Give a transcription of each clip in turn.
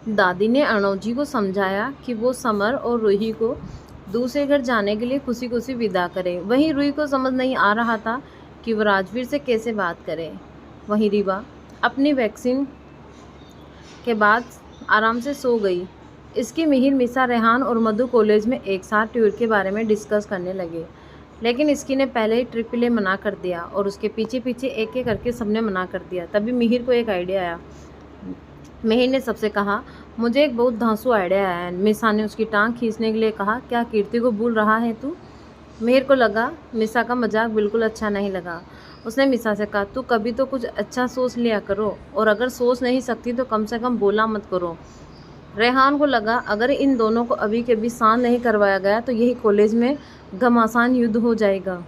दादी ने अर्णव जी को समझाया कि वो समर और रूही को दूसरे घर जाने के लिए खुशी खुशी विदा करे। वहीं रूही को समझ नहीं आ रहा था कि वो राजवीर से कैसे बात करे। वहीं रीवा अपनी वैक्सीन के बाद आराम से सो गई। इसकी मिहिर, मिसा, रेहान और मधु कॉलेज में एक साथ टूर के बारे में डिस्कस करने लगे, लेकिन इसकी ने पहले ही ट्रिप के लिए मना कर दिया और उसके पीछे पीछे एक एक करके सबने मना कर दिया। तभी मिहिर को एक आइडिया आया। मिहिर ने सबसे कहा, मुझे एक बहुत धांसू आइडिया आया है। मिसा ने उसकी टांग खींचने के लिए कहा, क्या कीर्ति को भूल रहा है तू? मिहिर को लगा मिसा का मजाक बिल्कुल अच्छा नहीं लगा। उसने मिसा से कहा, तू कभी तो कुछ अच्छा सोच लिया करो, और अगर सोच नहीं सकती तो कम से कम बोला मत करो। रेहान को लगा अगर इन दोनों को अभी के अभी शांत नहीं करवाया गया तो यही कॉलेज में घमासान युद्ध हो जाएगा।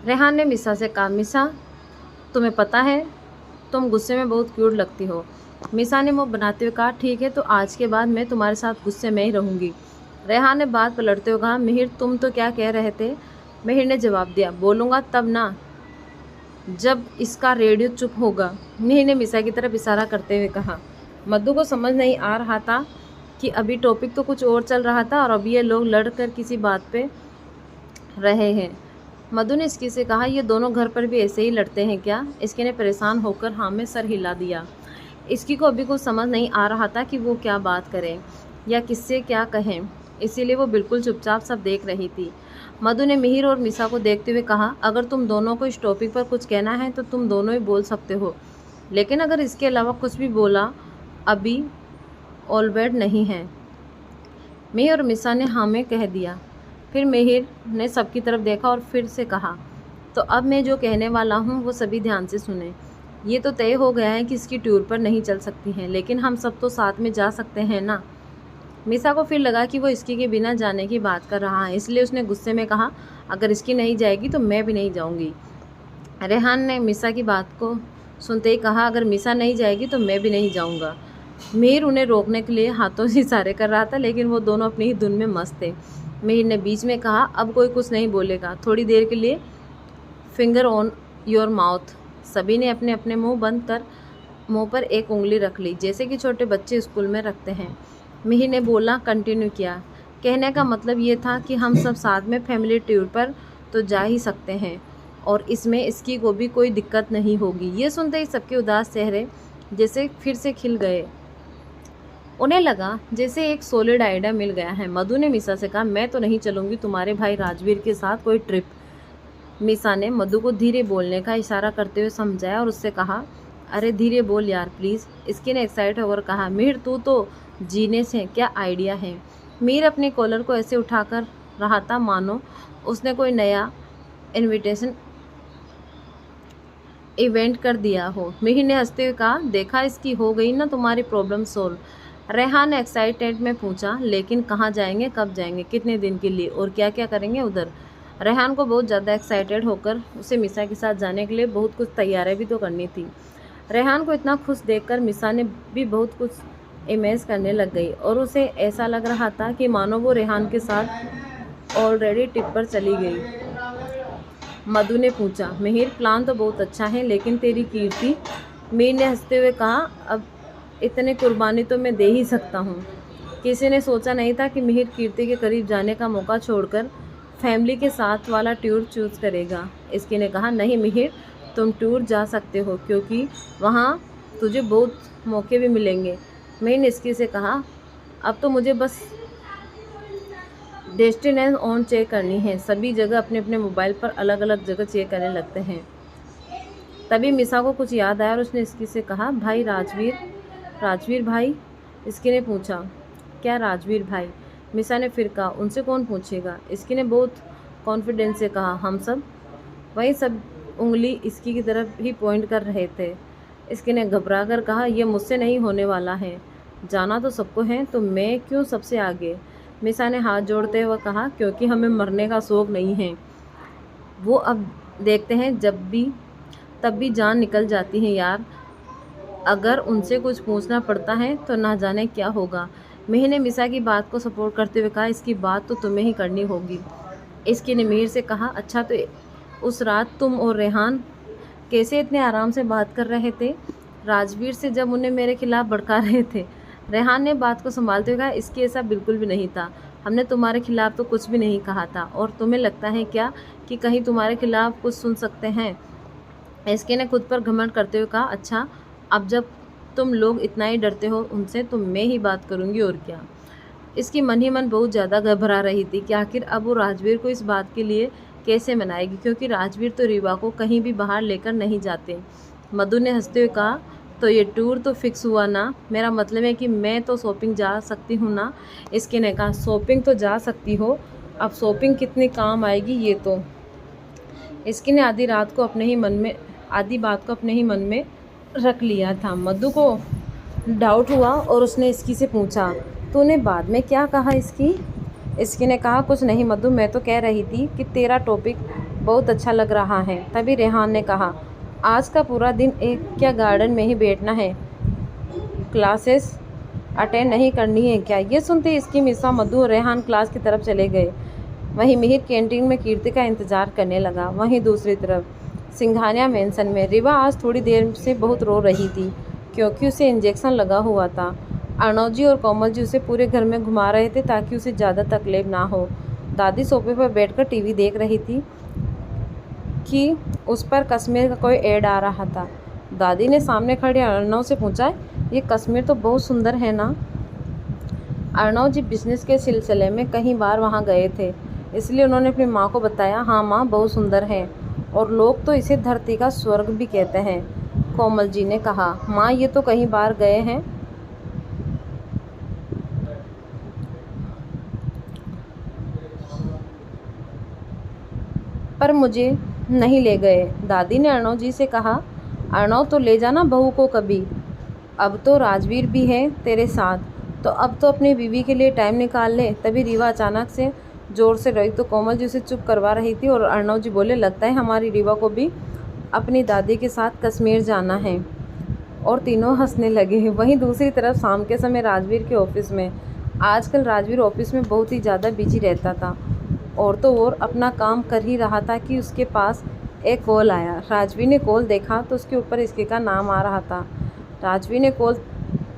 रेहान ने मिसा से कहा, मिसा तुम्हें पता है तुम गुस्से में बहुत क्यूट लगती हो। मिसा ने मुँह बनाते हुए कहा, ठीक है तो आज के बाद मैं तुम्हारे साथ गुस्से में ही रहूँगी। रेहान ने बात पलटते हुए कहा, मिहिर तुम तो क्या कह रहे थे? मिहिर ने जवाब दिया, बोलूँगा तब ना जब इसका रेडियो चुप होगा। मिहिर ने मिसा की तरफ इशारा करते हुए कहा। मधु को समझ नहीं आ रहा था कि अभी टॉपिक तो कुछ और चल रहा था और अभी ये लोग लड़कर किसी बात पे रहे हैं। मधु ने इसकी से कहा, ये दोनों घर पर भी ऐसे ही लड़ते हैं क्या? इसके ने परेशान होकर हाँ में सर हिला दिया। इसकी को अभी कुछ समझ नहीं आ रहा था कि वो क्या बात करें या किससे क्या कहें, इसीलिए वो बिल्कुल चुपचाप सब देख रही थी। मधु ने मिहिर और मिसा को देखते हुए कहा, अगर तुम दोनों को इस टॉपिक पर कुछ कहना है तो तुम दोनों ही बोल सकते हो, लेकिन अगर इसके अलावा कुछ भी बोला अभी ऑलवेड नहीं है। मिहिर और मिसा ने हाँ में कह दिया। फिर मिहिर ने सबकी तरफ देखा और फिर से कहा, तो अब मैं जो कहने वाला हूँ वो सभी ध्यान से सुने। ये तो तय हो गया है कि इसकी टूर पर नहीं चल सकती हैं, लेकिन हम सब तो साथ में जा सकते हैं ना। मिसा को फिर लगा कि वो इसकी के बिना जाने की बात कर रहा है, इसलिए उसने गुस्से में कहा, अगर इसकी नहीं जाएगी तो मैं भी नहीं जाऊंगी। रेहान ने मिसा की बात को सुनते ही कहा, अगर मिसा नहीं जाएगी तो मैं भी नहीं जाऊंगा। मिहिर उन्हें रोकने के लिए हाथों से इशारे कर रहा था, लेकिन वो दोनों अपनी ही धुन में मस्त थे। मिहिर ने बीच में कहा, अब कोई कुछ नहीं बोलेगा, थोड़ी देर के लिए फिंगर ऑन योर माउथ। सभी ने अपने अपने मुंह बंद कर मुंह पर एक उंगली रख ली, जैसे कि छोटे बच्चे स्कूल में रखते हैं। मिहिर ने बोला, कंटिन्यू किया, कहने का मतलब ये था कि हम सब साथ में फैमिली टूर पर तो जा ही सकते हैं और इसमें इसकी को भी कोई दिक्कत नहीं होगी। ये सुनते ही सबके उदास चेहरे जैसे फिर से खिल गए। उन्हें लगा जैसे एक सॉलिड आइडिया मिल गया है। मधु ने मिसा से कहा, मैं तो नहीं चलूँगी तुम्हारे भाई राजवीर के साथ कोई ट्रिप। मिसा ने मधु को धीरे बोलने का इशारा करते हुए समझाया और उससे कहा, अरे धीरे बोल यार प्लीज़। इसके ने एक्साइट होकर कहा, मिहिर तू तो जीनियस है, क्या आइडिया है। मिहिर अपने कॉलर को ऐसे उठाकर रहा था मानो उसने कोई नया इनविटेशन इवेंट कर दिया हो। मिहिर ने हंसते हुए कहा, देखा इसकी हो गई ना तुम्हारी प्रॉब्लम सोल्व। रेहान ने एक्साइटेड में पूछा, लेकिन कहाँ जाएंगे, कब जाएंगे, कितने दिन के लिए और क्या क्या करेंगे उधर? रेहान को बहुत ज़्यादा एक्साइटेड होकर उसे मिसा के साथ जाने के लिए बहुत कुछ तैयारियां भी तो करनी थी। रेहान को इतना खुश देखकर मिसा ने भी बहुत कुछ इमेज करने लग गई और उसे ऐसा लग रहा था कि मानो वो रेहान के साथ ऑलरेडी ट्रिप पर चली गई। मधु ने पूछा, मिहिर प्लान तो बहुत अच्छा है, लेकिन तेरी कीर्ति? मीर ने हंसते हुए कहा, अब इतने कुर्बानी तो मैं दे ही सकता हूँ। किसी ने सोचा नहीं था कि मिहिर कीर्ति के करीब जाने का मौका छोड़कर फैमिली के साथ वाला टूर चूज़ करेगा। इसकी ने कहा, नहीं मिहिर तुम टूर जा सकते हो क्योंकि वहाँ तुझे बहुत मौके भी मिलेंगे। मीर ने इसकी से कहा, अब तो मुझे बस डेस्टिनेशन ऑन चेक करनी है। सभी जगह अपने अपने मोबाइल पर अलग अलग जगह चेक करने लगते हैं। तभी मिसा को कुछ याद आया और उसने इसकी से कहा, भाई राजवीर भाई? इसकी ने पूछा, क्या राजवीर भाई? मिसा ने फिर कहा, उनसे कौन पूछेगा? इसकी ने बहुत कॉन्फिडेंस से कहा, हम सब। वहीं सब उंगली इसकी की तरफ ही पॉइंट कर रहे थे। इसकी ने घबरा कर कहा, यह मुझसे नहीं होने वाला है, जाना तो सबको है, तो मैं क्यों सबसे आगे? मिसा ने हाथ जोड़ते हुए कहा, क्योंकि हमें मरने का शौक़ नहीं है। वो अब देखते हैं तब भी जान निकल जाती है यार। अगर उनसे कुछ पूछना पड़ता है तो ना जाने क्या होगा। मिहिर ने मिसा की बात को सपोर्ट करते हुए कहा, इसकी बात तो तुम्हें ही करनी होगी। इसकी ने मिहिर से कहा, अच्छा तो उस रात तुम और रेहान कैसे इतने आराम से बात कर रहे थे राजवीर से जब उन्हें मेरे खिलाफ भड़का रहे थे? रेहान ने बात को संभालते हुए कहा, इसकी ऐसा बिल्कुल भी नहीं था। हमने तुम्हारे खिलाफ तो कुछ भी नहीं कहा था, और तुम्हें लगता है क्या कि कहीं तुम्हारे खिलाफ कुछ सुन सकते हैं? इसके ने खुद पर घमंड करते हुए कहा, अच्छा, अब जब तुम लोग इतना ही डरते हो उनसे तो मैं ही बात करूंगी, और क्या। इसकी मन ही मन बहुत ज़्यादा घबरा रही थी कि आखिर अब वो राजवीर को इस बात के लिए कैसे मनाएगी, क्योंकि राजवीर तो रीवा को कहीं भी बाहर लेकर नहीं जाते। मधु ने हंसते हुए कहा, तो ये टूर तो फिक्स हुआ ना? मेरा मतलब है कि मैं तो शॉपिंग जा सकती हूँ ना? इसके ने कहा, शॉपिंग तो जा सकती हो, अब शॉपिंग कितने काम आएगी ये तो। इसकी ने आधी बात को अपने ही मन में रख लिया था। मधु को डाउट हुआ और उसने इसकी से पूछा, तूने बाद में क्या कहा इसकी? इसकी ने कहा, कुछ नहीं मधु, मैं तो कह रही थी कि तेरा टॉपिक बहुत अच्छा लग रहा है। तभी रेहान ने कहा, आज का पूरा दिन एक क्या गार्डन में ही बैठना है, क्लासेस अटेंड नहीं करनी है क्या? ये सुनते इसकी मिसा मधु और रेहान क्लास की तरफ चले गए। वहीं मिहिर कैंटीन में कीर्ति का इंतजार करने लगा। वहीं दूसरी तरफ सिंघानिया मेंशन में रीवा आज थोड़ी देर से बहुत रो रही थी, क्योंकि उसे इंजेक्शन लगा हुआ था। अर्णव जी और कोमल जी उसे पूरे घर में घुमा रहे थे ताकि उसे ज़्यादा तकलीफ ना हो। दादी सोफे पर बैठकर टीवी देख रही थी कि उस पर कश्मीर का कोई ऐड आ रहा था। दादी ने सामने खड़े अर्णव से पूछा, ये कश्मीर तो बहुत सुंदर है ना? अर्णव जी बिजनेस के सिलसिले में कई बार वहाँ गए थे, इसलिए उन्होंने अपनी माँ को बताया। हाँ माँ, बहुत सुंदर है, और लोग तो इसे धरती का स्वर्ग भी कहते हैं। कोमल जी ने कहा, माँ ये तो कई बार गए हैं, पर मुझे नहीं ले गए। दादी ने अर्णव जी से कहा, अर्णव तो ले जाना बहू को कभी, अब तो राजवीर भी है तेरे साथ, तो अब तो अपनी बीवी के लिए टाइम निकाल ले। तभी रीवा अचानक से ज़ोर से रोई तो कोमल जी उसे चुप करवा रही थी, और अर्णव जी बोले, लगता है हमारी रीवा को भी अपनी दादी के साथ कश्मीर जाना है। और तीनों हंसने लगे। वहीं दूसरी तरफ शाम के समय राजवीर के ऑफिस में, आजकल राजवीर ऑफिस में बहुत ही ज़्यादा बिजी रहता था, और तो और अपना काम कर ही रहा था कि उसके पास एक कॉल आया। राजवीर ने कॉल देखा तो उसके ऊपर इसके का नाम आ रहा था। राजवीर ने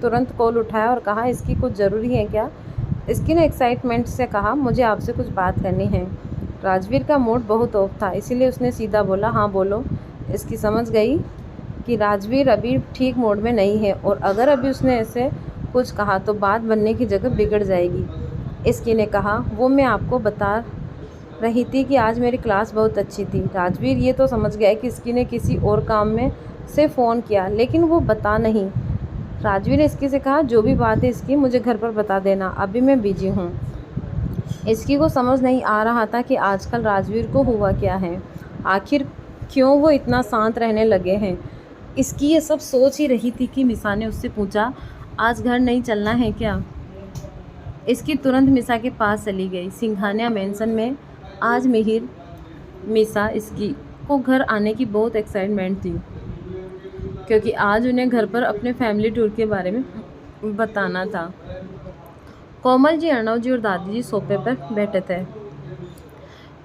तुरंत कॉल उठाया और कहा, इसकी कुछ ज़रूरी है क्या? इसकी ने एक्साइटमेंट से कहा, मुझे आपसे कुछ बात करनी है। राजवीर का मूड बहुत ऑफ था, इसीलिए उसने सीधा बोला, हाँ बोलो। इसकी समझ गई कि राजवीर अभी ठीक मूड में नहीं है, और अगर अभी उसने ऐसे कुछ कहा तो बात बनने की जगह बिगड़ जाएगी। इसकी ने कहा, वो मैं आपको बता रही थी कि आज मेरी क्लास बहुत अच्छी थी। राजवीर ये तो समझ गया कि इसकी ने किसी और काम में से फ़ोन किया, लेकिन वो बता नहीं। राजवीर ने इसकी से कहा, जो भी बात है इसकी मुझे घर पर बता देना, अभी मैं बिजी हूँ। इसकी को समझ नहीं आ रहा था कि आजकल राजवीर को हुआ क्या है, आखिर क्यों वो इतना शांत रहने लगे हैं। इसकी ये सब सोच ही रही थी कि मिसा ने उससे पूछा, आज घर नहीं चलना है क्या? इसकी तुरंत मिसा के पास चली गई। सिंघानिया मेंशन में आज मिसा इसकी को घर आने की बहुत एक्साइटमेंट थी, क्योंकि आज उन्हें घर पर अपने फैमिली टूर के बारे में बताना था। कोमल जी, अर्णव जी और दादी जी सोफे पर बैठे थे।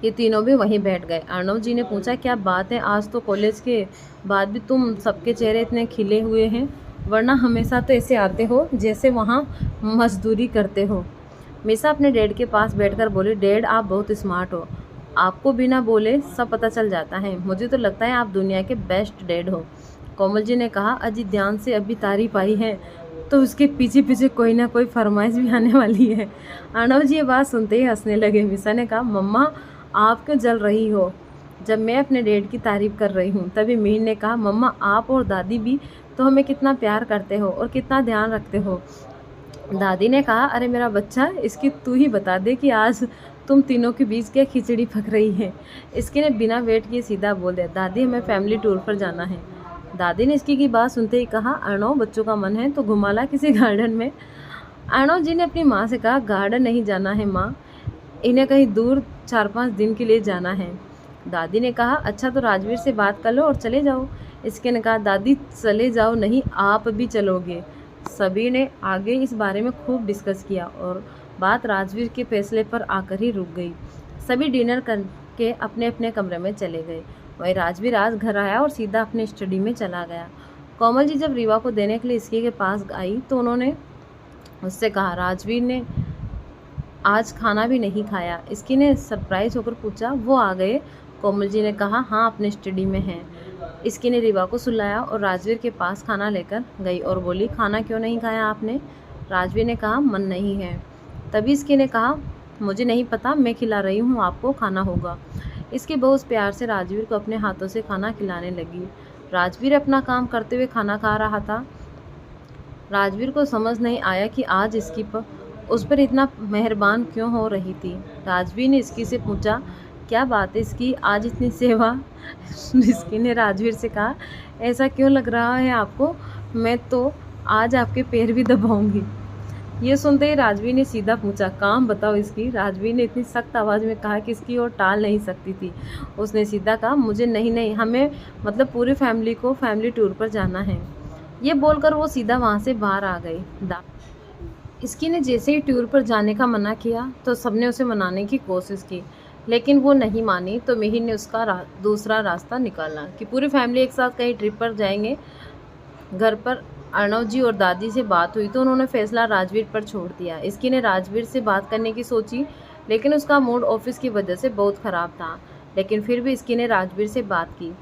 ये तीनों भी वहीं बैठ गए। अर्णव जी ने पूछा, क्या बात है, आज तो कॉलेज के बाद भी तुम सबके चेहरे इतने खिले हुए हैं, वरना हमेशा तो ऐसे आते हो जैसे वहाँ मजदूरी करते हो। मिसा अपने डैड के पास बैठकर बोली, डैड आप बहुत स्मार्ट हो, आपको बिना बोले सब पता चल जाता है, मुझे तो लगता है आप दुनिया के बेस्ट डैड हो। कोमल जी ने कहा, अजी ध्यान से अभी तारीफ आई है तो उसके पीछे पीछे कोई ना कोई फरमाइश भी आने वाली है। अर्णव जी ये बात सुनते ही हंसने लगे। मिसा ने कहा, मम्मा आप क्यों जल रही हो जब मैं अपने डैड की तारीफ़ कर रही हूँ? तभी मीर ने कहा, मम्मा आप और दादी भी तो हमें कितना प्यार करते हो और कितना ध्यान रखते हो। दादी ने कहा, अरे मेरा बच्चा, इसकी तू ही बता दे कि आज तुम तीनों के बीच क्या खिचड़ी पक रही है। इसके ने बिना वेट किए सीधा बोल दिया, दादी हमें फैमिली टूर पर जाना है। दादी ने इसकी बात सुनते ही कहा, अर्णव बच्चों का मन है तो घुमा ला किसी गार्डन में। अर्णव जी ने अपनी माँ से कहा, गार्डन नहीं जाना है माँ, इन्हें कहीं दूर 4-5 दिन के लिए जाना है। दादी ने कहा, अच्छा तो राजवीर से बात कर लो और चले जाओ। इसके ने कहा, दादी चले जाओ नहीं, आप भी चलोगे। सभी ने आगे इस बारे में खूब डिस्कस किया और बात राजवीर के फैसले पर आकर ही रुक गई। सभी डिनर करके अपने अपने कमरे में चले गए। वहीं राजवीर आज घर आया और सीधा अपने स्टडी में चला गया। कोमल जी जब रीवा को देने के लिए इसके पास आई तो उन्होंने उससे कहा। राजवीर ने आज खाना भी नहीं खाया। इसकी ने सरप्राइज होकर पूछा, वो आ गए? कोमल जी ने कहा, हाँ, अपने स्टडी में हैं। इसकी ने रीवा को सुलाया और राजवीर के पास खाना लेकर गई और बोली, खाना क्यों नहीं खाया आपने? राजवीर ने कहा, मन नहीं है। तभी इसकी ने कहा, मुझे नहीं पता, मैं खिला रही हूँ, आपको खाना होगा। इसकी बहुत प्यार से राजवीर को अपने हाथों से खाना खिलाने लगी। राजवीर अपना काम करते हुए खाना खा रहा था। राजवीर को समझ नहीं आया कि आज इसकी उस पर इतना मेहरबान क्यों हो रही थी। राजवीर ने इसकी से पूछा, क्या बात है इसकी, आज इतनी सेवा? इसकी ने राजवीर से कहा, ऐसा क्यों लग रहा है आपको? मैं तो आज आपके पैर भी दबाऊंगी। ये सुनते ही राजवीर ने सीधा पूछा, काम बताओ इसकी। राजवीर ने इतनी सख्त आवाज़ में कहा कि इसकी और टाल नहीं सकती थी। उसने सीधा कहा, मुझे नहीं, हमें मतलब पूरी फैमिली को फैमिली टूर पर जाना है। ये बोलकर वो सीधा वहाँ से बाहर आ गई। इसकी ने जैसे ही टूर पर जाने का मना किया तो सबने उसे मनाने की कोशिश की, लेकिन वो नहीं मानी। तो मिहिर ने उसका दूसरा रास्ता निकाला कि पूरी फैमिली एक साथ कहीं ट्रिप पर जाएंगे। घर पर अर्णव जी और दादी से बात हुई तो उन्होंने फैसला राजवीर पर छोड़ दिया। इसकी ने राजवीर से बात करने की सोची, लेकिन उसका मूड ऑफिस की वजह से बहुत ख़राब था। लेकिन फिर भी इसकी ने राजवीर से बात की।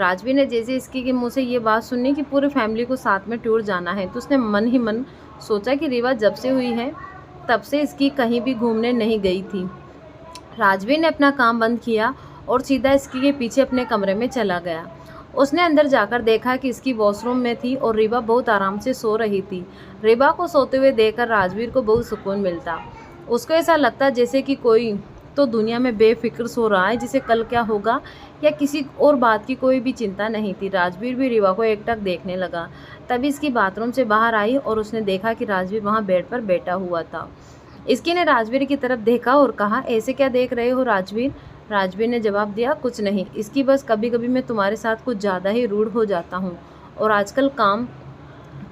राजवीर ने जैसे इसकी के मुँह से ये बात सुनी कि पूरी फैमिली को साथ में टूर जाना है, तो उसने मन ही मन सोचा कि रीवा जब से हुई है तब से इसकी कहीं भी घूमने नहीं गई थी। राजवीर ने अपना काम बंद किया और सीधा इसकी के पीछे अपने कमरे में चला गया। उसने अंदर जाकर देखा कि इसकी वॉशरूम में थी और रीवा बहुत आराम से सो रही थी। रीवा को सोते हुए देखकर राजवीर को बहुत सुकून मिलता। उसको ऐसा लगता जैसे कि कोई तो दुनिया में बेफिक्र सो रहा है, जिसे कल क्या होगा या किसी और बात की कोई भी चिंता नहीं थी। राजवीर भी रीवा को एकटक देखने लगा। तभी इसकी बाथरूम से बाहर आई और उसने देखा कि राजवीर वहाँ बेड पर बैठा हुआ था। इसकी ने राजवीर की तरफ देखा और कहा, ऐसे क्या देख रहे हो राजवीर? राजवीर ने जवाब दिया, कुछ नहीं, इसकी बस कभी कभी मैं तुम्हारे साथ कुछ ज़्यादा ही रूड हो जाता हूँ और आजकल काम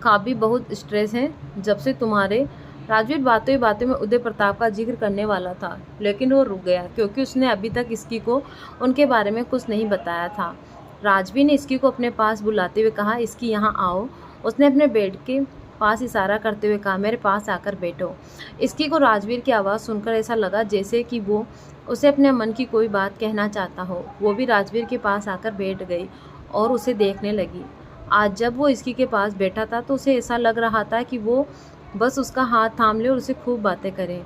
का भी बहुत स्ट्रेस है जब से तुम्हारे। राजवीर बातों ही बातों में उदय प्रताप का जिक्र करने वाला था, लेकिन वो रुक गया क्योंकि उसने अभी तक इसकी को उनके बारे में कुछ नहीं बताया था। राजवीर ने इसकी को अपने पास बुलाते हुए कहा, इसकी यहाँ आओ। उसने अपने बेड के पास इशारा करते हुए कहा, मेरे पास आकर बैठो। इसकी को राजवीर की आवाज़ सुनकर ऐसा लगा जैसे कि वो उसे अपने मन की कोई बात कहना चाहता हो। वो भी राजवीर के पास आकर बैठ गई और उसे देखने लगी। आज जब वो इसकी के पास बैठा था तो उसे ऐसा लग रहा था कि वो बस उसका हाथ थाम ले और उसे खूब बातें करे।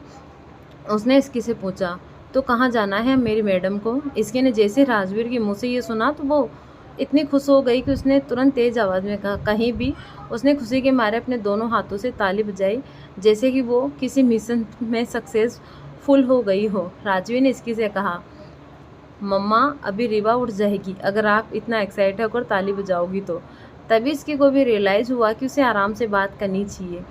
उसने इसकी से पूछा, तो कहाँ जाना है मेरी मैडम को? इसकी ने जैसे राजवीर के मुँह से ये सुना तो वो इतनी खुश हो गई कि उसने तुरंत तेज़ आवाज़ में कहा, कहीं भी। उसने खुशी के मारे अपने दोनों हाथों से ताली बजाई जैसे कि वो किसी मिशन में सक्सेसफुल हो गई हो। राजवीर ने इसकी से कहा, मम्मा अभी रीवा उठ जाएगी अगर आप इतना एक्साइटेड होकर ताली बजाओगी तो। तभी इसकी को भी रियलाइज़ हुआ कि उसे आराम से बात करनी चाहिए।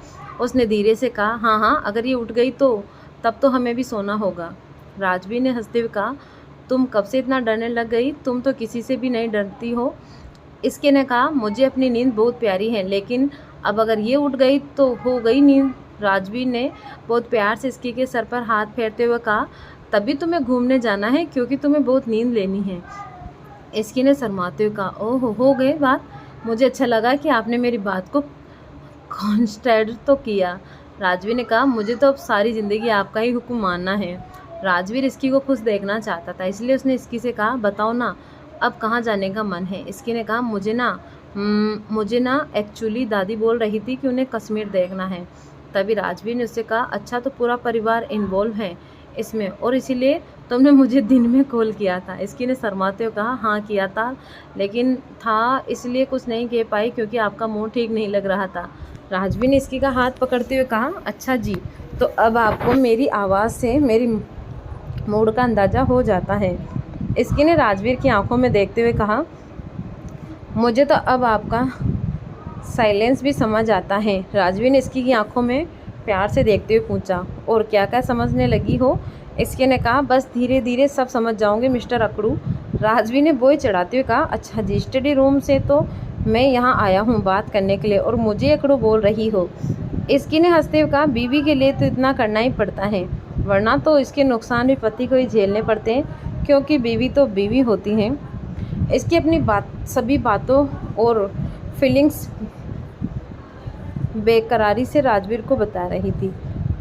उसने धीरे से कहा, हाँ, अगर ये उठ गई तो तब तो हमें भी सोना होगा। राजवीर ने हंसते हुए कहा, तुम कब से इतना डरने लग गई? तुम तो किसी से भी नहीं डरती हो। इसके ने कहा, मुझे अपनी नींद बहुत प्यारी है, लेकिन अब अगर ये उठ गई तो हो गई नींद। राजवीर ने बहुत प्यार से इसकी के सर पर हाथ फेरते हुए कहा, तभी तुम्हें घूमने जाना है क्योंकि तुम्हें बहुत नींद लेनी है। इसकी ने शर्माते हुए कहा, ओह हो गए बात, मुझे अच्छा लगा कि आपने मेरी बात को कॉन्स्टेड तो किया। राजवीर ने कहा, मुझे तो अब सारी ज़िंदगी आपका ही हुक्म मानना है। राजवीर इसकी को खुश देखना चाहता था, इसलिए उसने इसकी से कहा, बताओ ना अब कहाँ जाने का मन है? इसकी ने कहा, मुझे ना एक्चुअली दादी बोल रही थी कि उन्हें कश्मीर देखना है। तभी राजवीर ने उससे कहा, अच्छा तो पूरा परिवार इन्वॉल्व है इसमें और इसीलिए तुमने मुझे दिन में कॉल किया था? इसकी ने शर्माते हुए कहा, हाँ किया था, लेकिन था इसलिए कुछ नहीं कह पाई क्योंकि आपका मूड ठीक नहीं लग रहा था। राजवीर ने इसकी का हाथ पकड़ते हुए कहा, अच्छा जी, तो अब आपको मेरी आवाज़ से मेरी मूड का अंदाज़ा हो जाता है। इसकी ने राजवीर की आंखों में देखते हुए कहा, मुझे तो अब आपका साइलेंस भी समझ आता है। राजवीर ने इसकी की आंखों में प्यार से देखते हुए पूछा, और क्या क्या समझने लगी हो? इसके ने कहा, बस धीरे धीरे सब समझ जाओगे मिस्टर अकड़ू। राजवीर ने बोई चढ़ाते हुए कहा, अच्छा जी, स्टडी रूम से तो मैं यहाँ आया हूँ बात करने के लिए और मुझे अकड़ू बोल रही हो। इसकी ने हंसते हुए कहा, बीवी के लिए तो इतना करना ही पड़ता है, वरना तो इसके नुकसान भी पति को ही झेलने पड़ते हैं क्योंकि बीवी तो बीवी होती हैं। इसकी अपनी सभी बातों और फीलिंग्स बेकरारी से राजवीर को बता रही थी।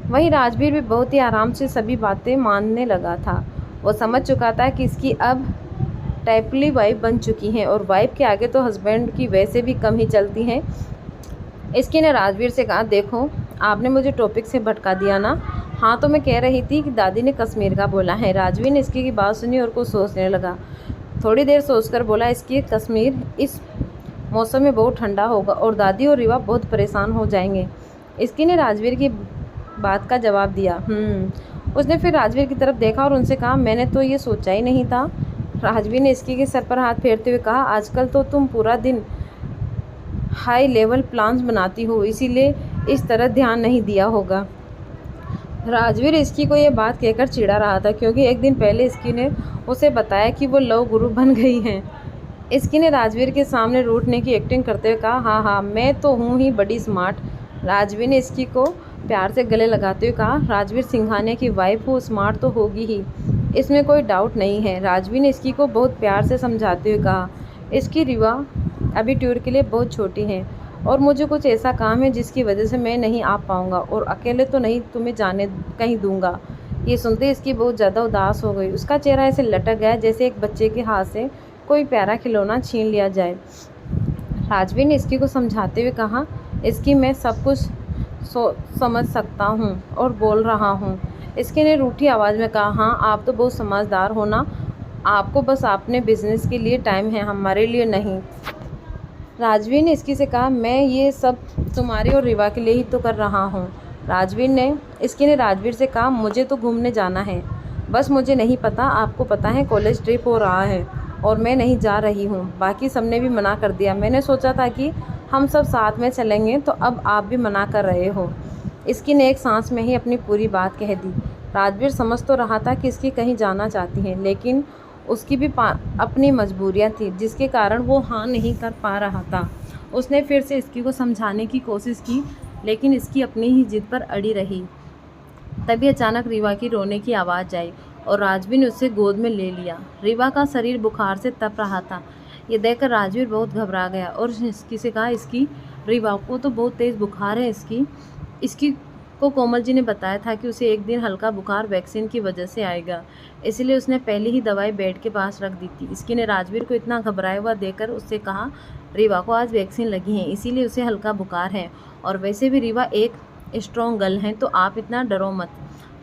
वहीं राजवीर भी बहुत ही आराम से सभी बातें मानने लगा था। वो समझ चुका था कि इसकी अब टैपली वाइफ बन चुकी हैं और वाइफ के आगे तो हस्बैंड की वैसे भी कम ही चलती हैं। इसकी ने राजवीर से कहा, देखो आपने मुझे टॉपिक से भटका दिया ना। हाँ तो मैं कह रही थी कि दादी ने कश्मीर का बोला है। राजवीर ने इसकी की बात सुनी और कुछ सोचने लगा। थोड़ी देर सोचकर बोला, इसकी कश्मीर इस मौसम में बहुत ठंडा होगा और दादी और रीवा बहुत परेशान हो जाएंगे। इसकी ने राजवीर की बात का जवाब दिया। उसने फिर राजवीर की तरफ देखा और उनसे कहा, मैंने तो ये सोचा ही नहीं था। राजवीर ने इसकी के सर पर हाथ फेरते हुए कहा, आजकल तो तुम पूरा दिन हाई लेवल प्लान्स बनाती हो, इसीलिए इस तरह ध्यान नहीं दिया होगा। राजवीर इसकी को ये बात कहकर चिढ़ा रहा था क्योंकि एक दिन पहले इसकी ने उसे बताया कि वो लव गुरु बन गई हैं। इसकी ने राजवीर के सामने रूठने की एक्टिंग करते हुए कहा, हाँ हाँ मैं तो हूँ ही बड़ी स्मार्ट। राजवीर ने इसकी को प्यार से गले लगाते हुए कहा, राजवीर सिंघानिया की वाइफ हो, स्मार्ट तो होगी ही, इसमें कोई डाउट नहीं है। राजवीर ने इसकी को बहुत प्यार से समझाते हुए कहा, इसकी रीवा अभी टूर के लिए बहुत छोटी है और मुझे कुछ ऐसा काम है जिसकी वजह से मैं नहीं आ पाऊँगा और अकेले तो नहीं तुम्हें जाने कहीं दूँगा। ये सुनते इसकी बहुत ज़्यादा उदास हो गई। उसका चेहरा ऐसे लटक गया जैसे एक बच्चे के हाथ से कोई प्यारा खिलौना छीन लिया जाए। राजवीर ने इसकी को समझाते हुए कहा, इसकी मैं सब कुछ समझ सकता हूँ और बोल रहा हूँ। इसकी ने रूठी आवाज़ में कहा, हाँ आप तो बहुत समझदार हो ना, आपको बस अपने बिजनेस के लिए टाइम है, हमारे लिए नहीं। राजवीर ने इसकी से कहा, मैं ये सब तुम्हारे और रीवा के लिए ही तो कर रहा हूँ। इसकी ने राजवीर से कहा, मुझे तो घूमने जाना है, बस मुझे नहीं पता आपको पता है कॉलेज ट्रिप हो रहा है और मैं नहीं जा रही हूँ। बाकी सबने भी मना कर दिया। मैंने सोचा था कि हम सब साथ में चलेंगे तो अब आप भी मना कर रहे हो। इसकी ने एक सांस में ही अपनी पूरी बात कह दी। राजवीर समझ तो रहा था कि इसकी कहीं जाना चाहती है, लेकिन उसकी भी अपनी मजबूरियाँ थी जिसके कारण वो हाँ नहीं कर पा रहा था। उसने फिर से इसकी को समझाने की कोशिश की लेकिन इसकी अपनी ही जिद पर अड़ी रही। तभी अचानक रीवा की रोने की आवाज़ आई और राजवीर ने उसे गोद में ले लिया। रीवा का शरीर बुखार से तप रहा था। ये देखकर राजवीर बहुत घबरा गया और इसकी से कहा, इसकी रीवा को तो बहुत तेज़ बुखार है। इसकी को कोमल जी ने बताया था कि उसे एक दिन हल्का बुखार वैक्सीन की वजह से आएगा, इसलिए उसने पहले ही दवाई बेड के पास रख दी थी। इसकी ने राजवीर को इतना घबराया हुआ देखकर उससे कहा, रीवा को आज वैक्सीन लगी है इसीलिए उसे हल्का बुखार है और वैसे भी रीवा एक स्ट्रॉन्ग गर्ल है तो आप इतना डरो मत।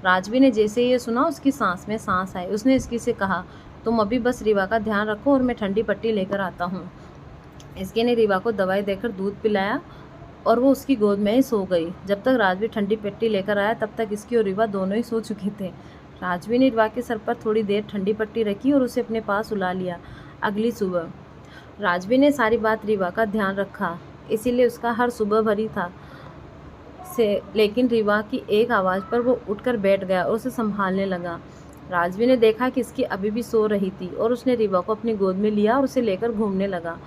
राजवीर ने जैसे ये सुना उसकी सांस में सांस आई। उसने इसकी से कहा, तुम अभी बस रीवा का ध्यान रखो और मैं ठंडी पट्टी लेकर आता हूँ। इसके ने रीवा को दवाई देकर दूध पिलाया और वो उसकी गोद में ही सो गई। जब तक राजवीर ठंडी पट्टी लेकर आया तब तक इसकी और रीवा दोनों ही सो चुके थे। राजवीर ने रीवा के सर पर थोड़ी देर ठंडी पट्टी रखी और उसे अपने पास सुला लिया। अगली सुबह राजवीर ने सारी बात रीवा का ध्यान रखा, इसीलिए उसका हर सुबह भरी था लेकिन रीवा की एक आवाज़ पर वो उठकर बैठ गया और उसे संभालने लगा। राजवीर ने देखा कि इसकी अभी भी सो रही थी और उसने रीवा को अपनी गोद में लिया और उसे लेकर घूमने लगा।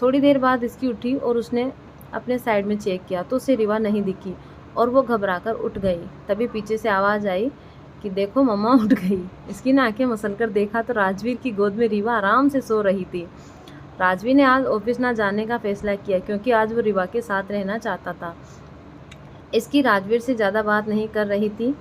थोड़ी देर बाद इसकी उठी और उसने अपने साइड में चेक किया तो उसे रीवा नहीं दिखी और वो घबराकर उठ गई। तभी पीछे से आवाज़ आई कि देखो मम्मा उठ गई। इसकी ने आंखें मसलकर देखा तो राजवीर की गोद में रीवा आराम से सो रही थी। राजवीर ने आज ऑफिस ना जाने का फैसला किया क्योंकि आज वो रीवा के साथ रहना चाहता था। इसकी राजवीर से ज़्यादा बात नहीं कर रही थी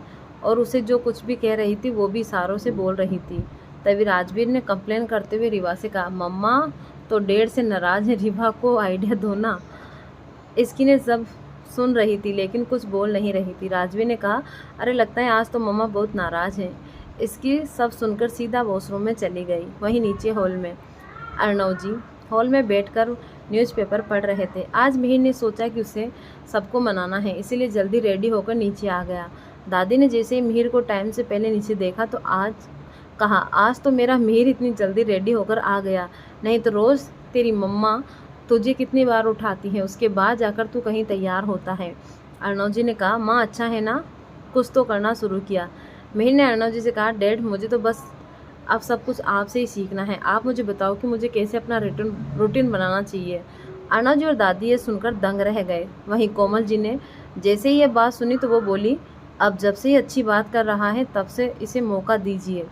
और उसे जो कुछ भी कह रही थी वो भी इशारों से बोल रही थी। तभी राजवीर ने कंप्लेन करते हुए रीवा से कहा, मम्मा तो डेढ़ से नाराज़ है, रीवा को आइडिया दो ना। इसकी ने सब सुन रही थी लेकिन कुछ बोल नहीं रही थी। राजवीर ने कहा, अरे लगता है आज तो मम्मा बहुत नाराज़ हैं। इसकी सब सुनकर सीधा वॉशरूम में चली गई। वहीं नीचे हॉल में अर्णव जी हॉल में बैठकर न्यूज़पेपर पढ़ रहे थे। आज मिहिर ने सोचा कि उसे सबको मनाना है, इसीलिए जल्दी रेडी होकर नीचे आ गया। दादी ने जैसे ही मिहिर को टाइम से पहले नीचे देखा तो आज तो मेरा मिहिर इतनी जल्दी रेडी होकर आ गया, नहीं तो रोज़ तेरी मम्मा तुझे कितनी बार उठाती है, उसके बाद जाकर तू कहीं तैयार होता है। अर्णव जी ने कहा, माँ अच्छा है ना, कुछ तो करना शुरू किया। मिहिर ने अर्णव जी से कहा, डैड मुझे तो बस अब सब कुछ आपसे ही सीखना है, आप मुझे बताओ कि मुझे कैसे अपना रूटीन बनाना चाहिए। अर्णव जी और दादी ये सुनकर दंग रह गए। वहीं कोमल जी ने जैसे ही ये बात सुनी तो वो बोली, अब जब से ये अच्छी बात कर रहा है तब से इसे मौका दीजिए।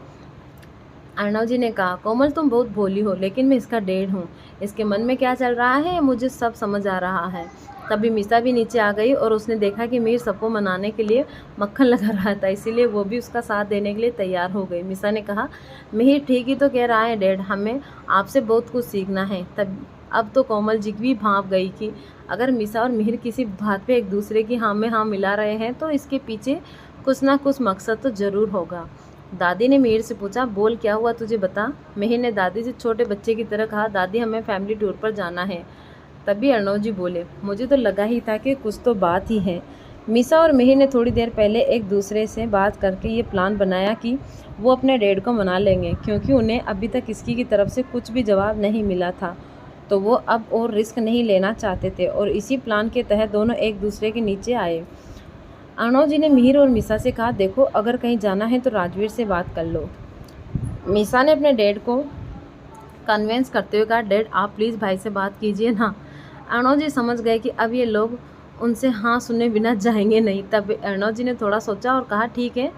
अर्णव जी ने कहा, कोमल तुम बहुत भोली हो लेकिन मैं इसका डैड हूँ, इसके मन में क्या चल रहा है मुझे सब समझ आ रहा है। तभी मीसा भी नीचे आ गई और उसने देखा कि मिहिर सबको मनाने के लिए मक्खन लगा रहा था, इसीलिए वो भी उसका साथ देने के लिए तैयार हो गई। मीसा ने कहा, मिहिर ठीक ही तो कह रहा है डैड, हमें आपसे बहुत कुछ सीखना है। तब अब तो कोमल जी भी भाप गई कि अगर मीसा और मिहिर किसी बात पे एक दूसरे की हाँ में हाँ मिला रहे हैं तो इसके पीछे कुछ ना कुछ मकसद तो ज़रूर होगा। दादी ने मिहिर से पूछा, बोल क्या हुआ तुझे बता। मिहिर ने दादी से छोटे बच्चे की तरह कहा, दादी हमें फैमिली टूर पर जाना है। तभी अर्णव जी बोले, मुझे तो लगा ही था कि कुछ तो बात ही है। मीसा और मिहिर ने थोड़ी देर पहले एक दूसरे से बात करके ये प्लान बनाया कि वो अपने डैड को मना लेंगे, क्योंकि उन्हें अभी तक किसी की तरफ से कुछ भी जवाब नहीं मिला था, तो वो अब और रिस्क नहीं लेना चाहते थे और इसी प्लान के तहत दोनों एक दूसरे के नीचे आए। अर्णव जी ने मिहिर और मीसा से कहा, देखो अगर कहीं जाना है तो राजवीर से बात कर लो। मीसा ने अपने डैड को कन्वेंस करते हुए कहा, डैड आप प्लीज़ भाई से बात कीजिए ना। अर्णव जी समझ गए कि अब ये लोग उनसे हाँ सुने बिना जाएंगे नहीं। तब अर्णव जी ने थोड़ा सोचा और कहा, ठीक है,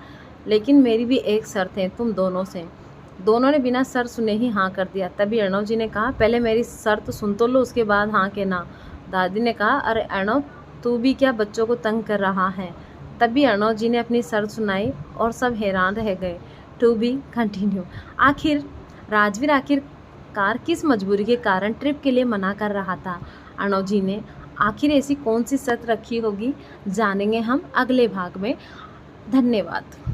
लेकिन मेरी भी एक शर्त है तुम दोनों से। दोनों ने बिना शर्त सुने ही हाँ कर दिया। तभी अर्णव जी ने कहा, पहले मेरी शर्त सुन तो लो, उसके बाद हाँ के ना। दादी ने कहा, अरे अर्णव तू भी क्या बच्चों को तंग कर रहा है। तभी अर्णव जी ने अपनी शर्त सुनाई और सब हैरान रह गए। To be continue. आखिरकार किस मजबूरी के कारण ट्रिप के लिए मना कर रहा था अर्णव जी ने। आखिर ऐसी कौन सी शर्त रखी होगी, जानेंगे हम अगले भाग में। धन्यवाद।